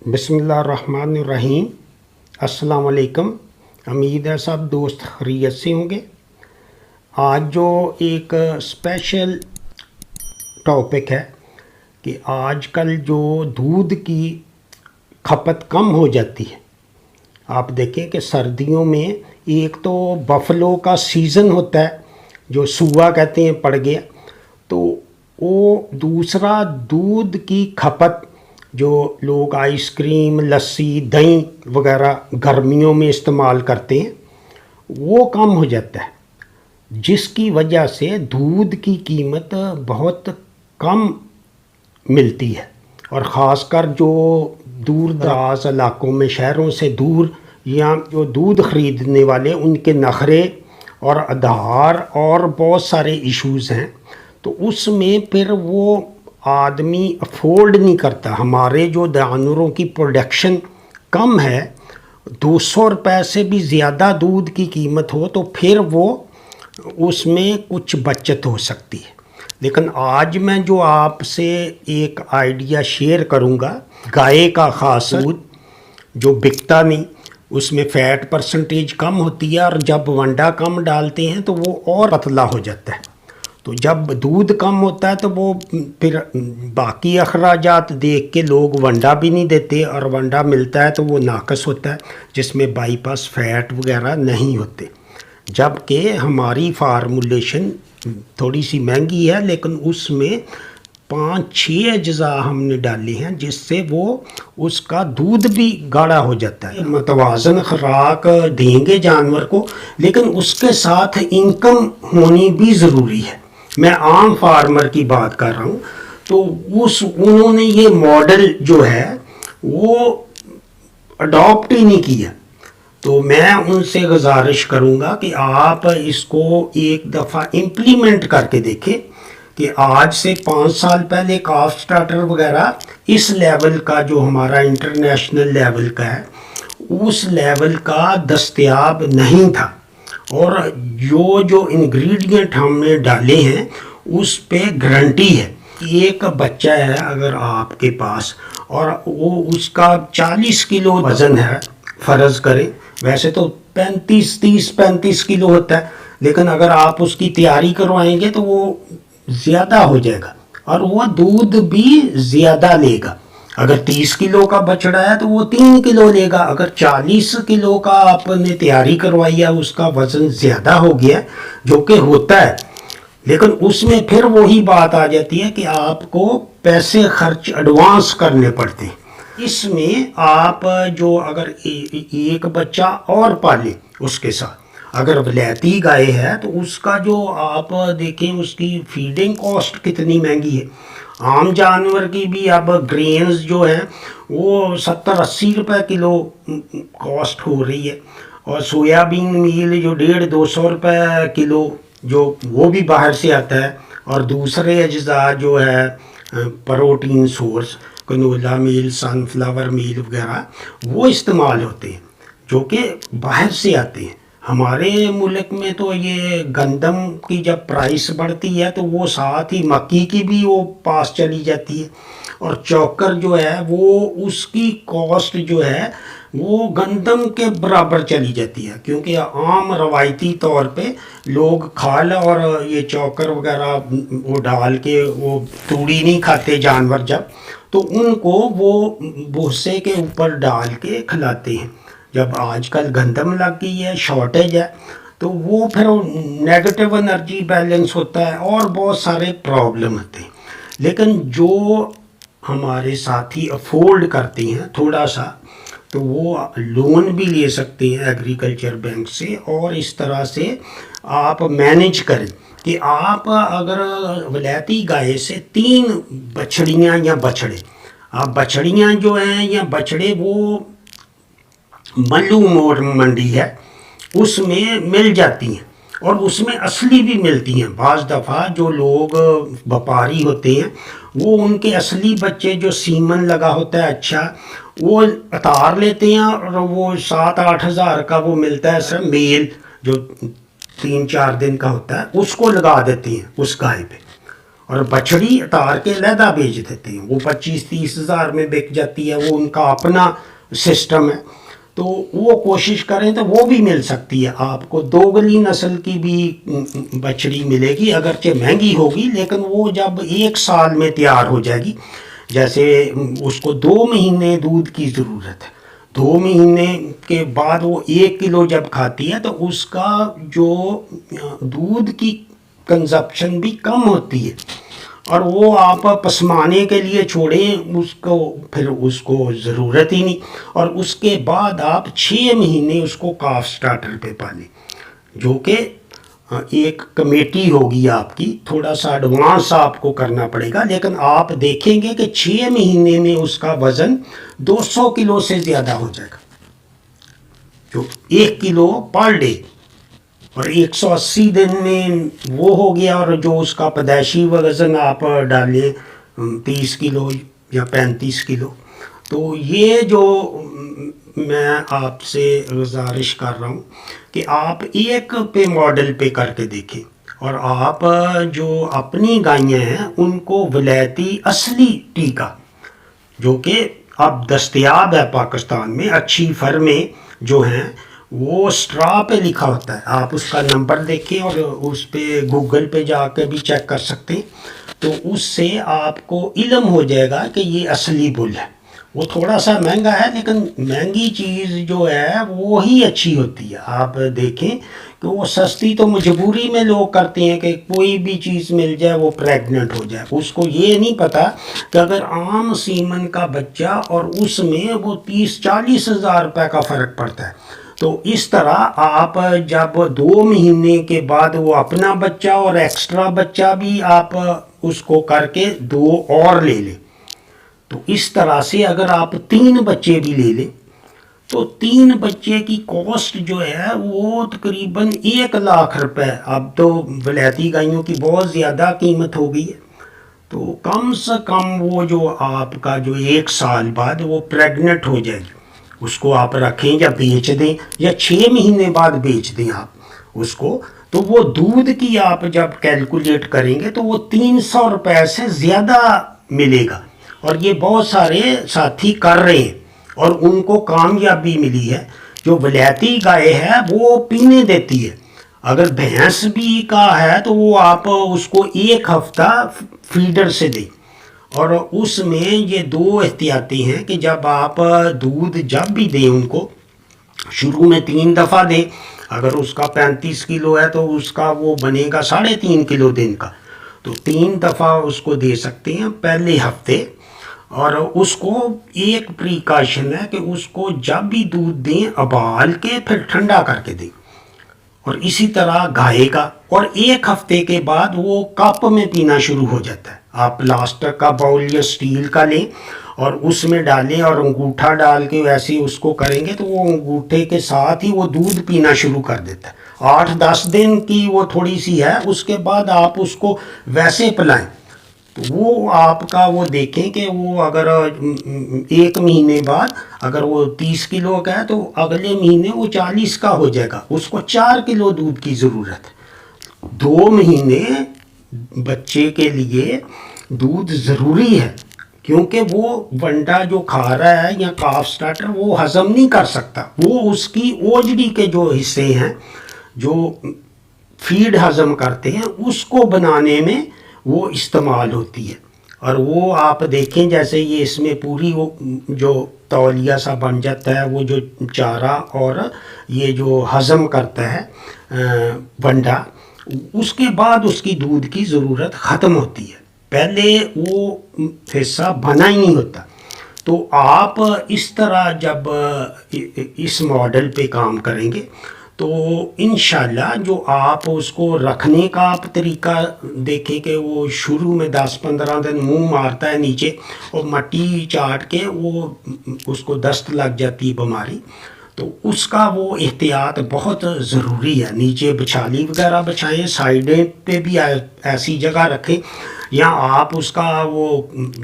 بسم اللہ الرحمن الرحیم۔ السلام علیکم۔ امید ہے سب دوست خیریت سے ہوں گے۔ آج جو ایک اسپیشل ٹاپک ہے کہ آج کل جو دودھ کی کھپت کم ہو جاتی ہے۔ آپ دیکھیں کہ سردیوں میں ایک تو بفلو کا سیزن ہوتا ہے جو سوا کہتے ہیں پڑ گیا، تو وہ دوسرا دودھ کی کھپت جو لوگ آئس کریم، لسی، دہی وغیرہ گرمیوں میں استعمال کرتے ہیں وہ کم ہو جاتا ہے، جس کی وجہ سے دودھ کی قیمت بہت کم ملتی ہے، اور خاص کر جو دور دراز علاقوں میں شہروں سے دور یا جو دودھ خریدنے والے ان کے نخرے اور آدھار اور بہت سارے ایشوز ہیں، تو اس میں پھر وہ آدمی افورڈ نہیں کرتا۔ ہمارے جو جانوروں کی پروڈکشن کم ہے، 200 روپے سے بھی زیادہ دودھ کی قیمت ہو تو پھر وہ اس میں کچھ بچت ہو سکتی ہے۔ لیکن آج میں جو آپ سے ایک آئیڈیا شیئر کروں گا، گائے کا خاص دودھ جو بکتا نہیں، اس میں فیٹ پرسنٹیج کم ہوتی ہے، اور جب ونڈا کم ڈالتے ہیں تو وہ اور پتلا ہو جاتا ہے۔ تو جب دودھ کم ہوتا ہے تو وہ پھر باقی اخراجات دیکھ کے لوگ ونڈا بھی نہیں دیتے، اور ونڈا ملتا ہے تو وہ ناقص ہوتا ہے جس میں بائی پاس فیٹ وغیرہ نہیں ہوتے، جبکہ ہماری فارمولیشن تھوڑی سی مہنگی ہے لیکن اس میں 5-6 اجزاء ہم نے ڈالے ہیں جس سے وہ اس کا دودھ بھی گاڑھا ہو جاتا ہے۔ متوازن خوراک دیں گے جانور کو، لیکن اس کے ساتھ انکم ہونی بھی ضروری ہے۔ میں عام فارمر کی بات کر رہا ہوں، تو انہوں نے یہ ماڈل جو ہے وہ اڈاپٹ ہی نہیں کیا، تو میں ان سے گزارش کروں گا کہ آپ اس کو ایک دفعہ امپلیمنٹ کر کے دیکھیں کہ آج سے 5 سال پہلے کاف سٹارٹر وغیرہ اس لیول کا جو ہمارا انٹرنیشنل لیول کا ہے اس لیول کا دستیاب نہیں تھا، اور جو انگریڈینٹ ہم نے ڈالے ہیں اس پہ گارنٹی ہے۔ ایک بچہ ہے اگر آپ کے پاس اور وہ اس کا 40 کلو وزن ہے، فرض کریں ویسے تو 35 کلو ہوتا ہے، لیکن اگر آپ اس کی تیاری کروائیں گے تو وہ زیادہ ہو جائے گا اور وہ دودھ بھی زیادہ لے گا۔ اگر 30 کلو کا بچڑا ہے تو وہ 3 کلو لے گا، اگر 40 کلو کا آپ نے تیاری کروائی ہے، اس کا وزن زیادہ ہو گیا جو کہ ہوتا ہے، لیکن اس میں پھر وہی بات آ جاتی ہے کہ آپ کو پیسے خرچ ایڈوانس کرنے پڑتے ہیں۔ اس میں آپ جو اگر ایک بچہ اور پالے اس کے ساتھ، اگر ولایتی گائے ہے تو اس کا جو آپ دیکھیں اس کی فیڈنگ کاسٹ کتنی مہنگی ہے۔ عام جانور کی بھی اب گرینز جو ہیں وہ 70-80 روپے کلو کاسٹ ہو رہی ہے، اور سویا بین میل جو 150-200 روپے کلو جو وہ بھی باہر سے آتا ہے، اور دوسرے اجزاء جو ہے پروٹین سورس کنولا میل، سن فلاور میل وغیرہ وہ استعمال ہوتے ہیں جو کہ باہر سے آتے ہیں۔ ہمارے ملک میں تو یہ گندم کی جب پرائس بڑھتی ہے تو وہ ساتھ ہی مکی کی بھی وہ پاس چلی جاتی ہے، اور چوکر جو ہے وہ اس کی کاسٹ جو ہے وہ گندم کے برابر چلی جاتی ہے، کیونکہ عام روایتی طور پہ لوگ کھال اور یہ چوکر وغیرہ وہ ڈال کے وہ توڑی نہیں کھاتے جانور جب، تو ان کو وہ بھوسے کے اوپر ڈال کے کھلاتے ہیں۔ جب آج کل گندم لگ گئی ہے، شارٹیج ہے، تو وہ پھر نیگیٹو انرجی بیلنس ہوتا ہے اور بہت سارے پرابلم ہوتے ہیں۔ لیکن جو ہمارے ساتھی افورڈ کرتے ہیں تھوڑا سا، تو وہ لون بھی لے سکتے ہیں ایگریکلچر بینک سے، اور اس طرح سے آپ مینیج کریں کہ آپ اگر ولایتی گائے سے 3 بچڑیاں یا بچڑے، آپ بچڑیاں جو ہیں یا بچڑے وہ ملو موڑ منڈی ہے اس میں مل جاتی ہیں، اور اس میں اصلی بھی ملتی ہیں۔ بعض دفعہ جو لوگ وپاری ہوتے ہیں وہ ان کے اصلی بچے جو سیمن لگا ہوتا ہے اچھا وہ اتار لیتے ہیں، اور وہ 7-8 ہزار کا وہ ملتا ہے سر میل جو 3-4 دن کا ہوتا ہے، اس کو لگا دیتے ہیں اس گائے پہ، اور بچڑی اتار کے علیحدہ بیچ دیتے ہیں، وہ 25-30 ہزار میں بک جاتی ہے، وہ ان کا اپنا سسٹم ہے. تو وہ کوشش کریں تو وہ بھی مل سکتی ہے آپ کو. دوگلی نسل کی بھی بچڑی ملے گی، اگرچہ مہنگی ہوگی، لیکن وہ جب 1 سال میں تیار ہو جائے گی. جیسے اس کو 2 مہینے دودھ کی ضرورت ہے، 2 مہینے کے بعد وہ 1 کلو جب کھاتی ہے تو اس کا جو دودھ کی کنزپشن بھی کم ہوتی ہے، اور وہ آپ پسمانے کے لیے چھوڑیں اس کو، پھر اس کو ضرورت ہی نہیں. اور اس کے بعد آپ 6 مہینے اس کو کاف سٹارٹر پہ پالیں، جو کہ ایک کمیٹی ہوگی آپ کی، تھوڑا سا ایڈوانس آپ کو کرنا پڑے گا، لیکن آپ دیکھیں گے کہ 6 مہینے میں اس کا وزن 200 کلو سے زیادہ ہو جائے گا، جو 1 کلو پر ڈے. اور 180 دن میں وہ ہو گیا. اور جو اس کا پیدائشی وزن آپ ڈالیں 30 کلو یا 35 کلو. تو یہ جو میں آپ سے گزارش کر رہا ہوں کہ آپ ایک پہ ماڈل پہ کر کے دیکھیں، اور آپ جو اپنی گائیاں ہیں ان کو ولایتی اصلی ٹیکہ جو کہ اب دستیاب ہے پاکستان میں، اچھی فرمیں جو ہیں وہ اسٹرا پہ لکھا ہوتا ہے، آپ اس کا نمبر دیکھیں اور اس پہ گوگل پہ جا کے بھی چیک کر سکتے ہیں. تو اس سے آپ کو علم ہو جائے گا کہ یہ اصلی بل ہے. وہ تھوڑا سا مہنگا ہے، لیکن مہنگی چیز جو ہے وہی اچھی ہوتی ہے. آپ دیکھیں کہ وہ سستی تو مجبوری میں لوگ کرتے ہیں کہ کوئی بھی چیز مل جائے وہ پریگننٹ ہو جائے. اس کو یہ نہیں پتہ کہ اگر عام سیمن کا بچہ اور اس میں وہ 30-40 ہزار روپے کا فرق پڑتا ہے. تو اس طرح آپ جب 2 مہینے کے بعد وہ اپنا بچہ اور ایکسٹرا بچہ بھی آپ اس کو کر کے 2 اور لے لیں، تو اس طرح سے اگر آپ 3 بچے بھی لے لیں تو 3 بچے کی کاسٹ جو ہے وہ تقریباً 1 لاکھ روپے. اب تو ولایتی گائیوں کی بہت زیادہ قیمت ہو گئی ہے، تو کم سے کم وہ جو آپ کا جو 1 سال بعد وہ پریگننٹ ہو جائے گی، اس کو آپ رکھیں یا بیچ دیں یا 6 مہینے بعد بیچ دیں آپ اس کو، تو وہ دودھ کی آپ جب کیلکولیٹ کریں گے تو وہ 300 روپے سے زیادہ ملے گا. اور یہ بہت سارے ساتھی کر رہے ہیں اور ان کو کامیابی ملی ہے. جو ولایتی گائے ہے وہ پینے دیتی ہے. اگر بھینس بھی کا ہے تو وہ آپ اس کو 1 ہفتہ فیڈر سے دیں، اور اس میں یہ 2 احتیاطی ہیں کہ جب آپ دودھ جب بھی دیں ان کو شروع میں 3 دفعہ دیں. اگر اس کا 35 کلو ہے تو اس کا وہ بنے گا 3.5 کلو دن کا، تو 3 دفعہ اس کو دے سکتے ہیں پہلے ہفتے. اور اس کو ایک پریکاشن ہے کہ اس کو جب بھی دودھ دیں ابال کے پھر ٹھنڈا کر کے دیں، اور اسی طرح گائے گا. اور 1 ہفتے کے بعد وہ کپ میں پینا شروع ہو جاتا ہے. آپ پلاسٹک کا باؤل یا اسٹیل کا لیں اور اس میں ڈالیں اور انگوٹھا ڈال کے ویسے اس کو کریں گے تو وہ انگوٹھے کے ساتھ ہی وہ دودھ پینا شروع کر دیتا ہے. 8-10 دن کی وہ تھوڑی سی ہے، اس کے بعد آپ اس کو ویسے پلائیں تو وہ آپ کا وہ دیکھیں کہ وہ اگر 1 مہینے بعد اگر وہ 30 کلو کا ہے تو اگلے مہینے وہ 40 کا ہو جائے گا. اس کو 4 کلو دودھ کی ضرورت ہے. 2 مہینے بچے کے لیے دودھ ضروری ہے، کیونکہ وہ ونڈا جو کھا رہا ہے یا کاف سٹارٹر وہ ہضم نہیں کر سکتا. وہ اس کی اوجڑی کے جو حصے ہیں جو فیڈ ہضم کرتے ہیں اس کو بنانے میں وہ استعمال ہوتی ہے. اور وہ آپ دیکھیں جیسے یہ اس میں پوری وہ جو تولیہ سا بن جاتا ہے، وہ جو چارہ اور یہ جو ہضم کرتا ہے ونڈا، اس کے بعد اس کی دودھ کی ضرورت ختم ہوتی ہے. پہلے وہ حصہ بنا ہی نہیں ہوتا. تو آپ اس طرح جب اس ماڈل پہ کام کریں گے تو انشاءاللہ جو آپ اس کو رکھنے کا آپ طریقہ دیکھیں کہ وہ شروع میں 10-15 دن منہ مارتا ہے نیچے اور مٹی چاٹ کے وہ اس کو دست لگ جاتی بیماری، تو اس کا وہ احتیاط بہت ضروری ہے. نیچے بچھالی وغیرہ بچھائیں، سائڈیں پہ بھی ایسی جگہ رکھیں، یا آپ اس کا وہ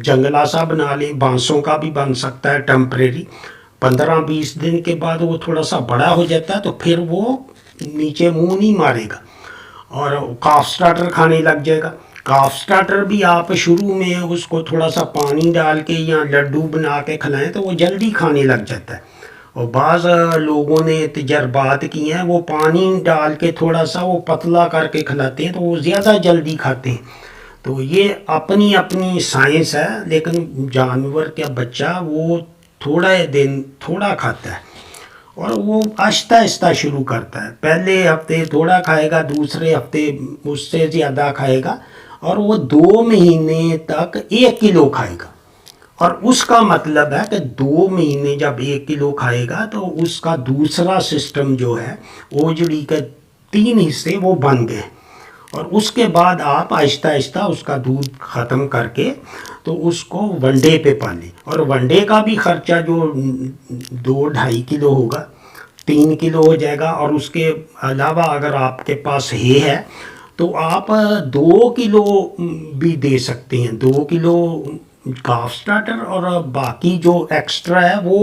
جنگلہ سا بنا لیں، بانسوں کا بھی بن سکتا ہے ٹیمپریری. 15-20 دن کے بعد وہ تھوڑا سا بڑا ہو جاتا ہے تو پھر وہ نیچے منہ نہیں مارے گا اور کاف سٹارٹر کھانے لگ جائے گا. کاف سٹارٹر بھی آپ شروع میں اس کو تھوڑا سا پانی ڈال کے یا لڈو بنا کے کھلائیں تو وہ جلدی کھانے لگ جاتا ہے. اور بعض لوگوں نے تجربات کیے ہیں وہ پانی ڈال کے تھوڑا سا وہ پتلا کر کے کھلاتے ہیں تو وہ زیادہ جلدی کھاتے ہیں. تو یہ اپنی اپنی سائنس ہے، لیکن جانور کا بچہ وہ تھوڑا کھاتا ہے اور وہ آہستہ آہستہ شروع کرتا ہے. پہلے ہفتے تھوڑا کھائے گا، دوسرے ہفتے اس سے زیادہ کھائے گا اور وہ 2 مہینے تک 1 کلو کھائے گا. اور اس کا مطلب ہے کہ 2 مہینے جب 1 کلو کھائے گا تو اس کا دوسرا سسٹم جو ہے اوجڑی کے 3 حصے وہ بن گئے. اور اس کے بعد آپ آہستہ آہستہ اس کا دودھ ختم کر کے تو اس کو ونڈے پہ پالیں. اور ونڈے کا بھی خرچہ جو 2-2.5 کلو ہوگا 3 کلو ہو جائے گا. اور اس کے علاوہ اگر آپ کے پاس ہے تو آپ 2 کلو بھی دے سکتے ہیں. 2 کلو کاف سٹارٹر اور باقی جو ایکسٹرا ہے وہ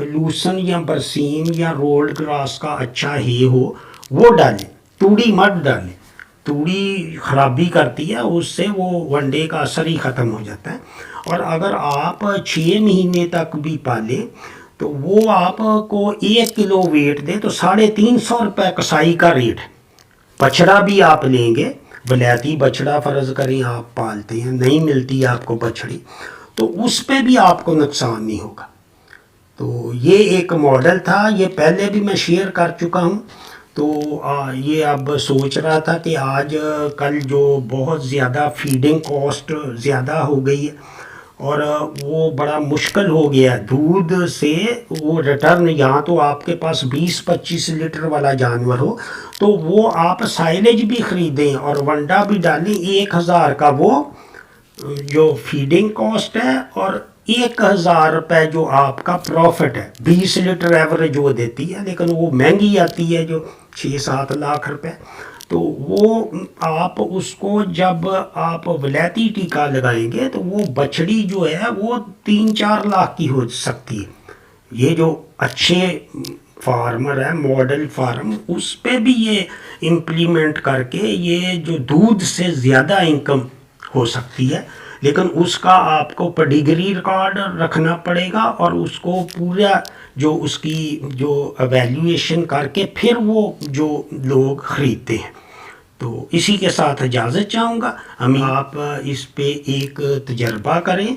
لوسن یا برسیم یا رولڈ گراس کا اچھا ہو وہ ڈالیں. توڑی مت ڈالیں، توڑی خرابی کرتی ہے، اس سے وہ ونڈے کا اثر ہی ختم ہو جاتا ہے. اور اگر آپ 6 مہینے تک بھی پالیں تو وہ آپ کو 1 کلو ویٹ دے تو 350 روپے کسائی کا ریٹ ہے. بچڑا بھی آپ لیں گے، ولایتی بچڑا فرض کریں آپ پالتے ہیں، نہیں ملتی آپ کو بچڑی، تو اس پہ بھی آپ کو نقصان نہیں ہوگا. تو یہ ایک ماڈل تھا، یہ پہلے بھی میں شیئر کر چکا ہوں. تو یہ اب سوچ رہا تھا کہ آج کل جو بہت زیادہ فیڈنگ کاسٹ زیادہ ہو گئی ہے اور وہ بڑا مشکل ہو گیا ہے دودھ سے وہ ریٹرن. یہاں تو آپ کے پاس 20-25 لیٹر والا جانور ہو تو وہ آپ سائلیج بھی خریدیں اور ونڈا بھی ڈالیں 1000 کا وہ جو فیڈنگ کاسٹ ہے اور 1000 روپے جو آپ کا پروفٹ ہے. 20 لیٹر ایوریج وہ دیتی ہے، لیکن وہ مہنگی آتی ہے جو 6-7 لاکھ روپے. تو وہ آپ اس کو جب آپ ولایتی ٹیکہ لگائیں گے تو وہ بچڑی جو ہے وہ 3-4 لاکھ کی ہو سکتی ہے. یہ جو اچھے فارمر ہے ماڈل فارم، اس پہ بھی یہ امپلیمنٹ کر کے یہ جو دودھ سے زیادہ انکم ہو سکتی ہے. لیکن اس کا آپ کو پیڈیگری ریکارڈ رکھنا پڑے گا اور اس کو پورا جو اس کی جو ایویلیویشن کر کے پھر وہ جو لوگ خریدتے ہیں. تو اسی کے ساتھ اجازت چاہوں گا. آپ اس پہ ایک تجربہ کریں.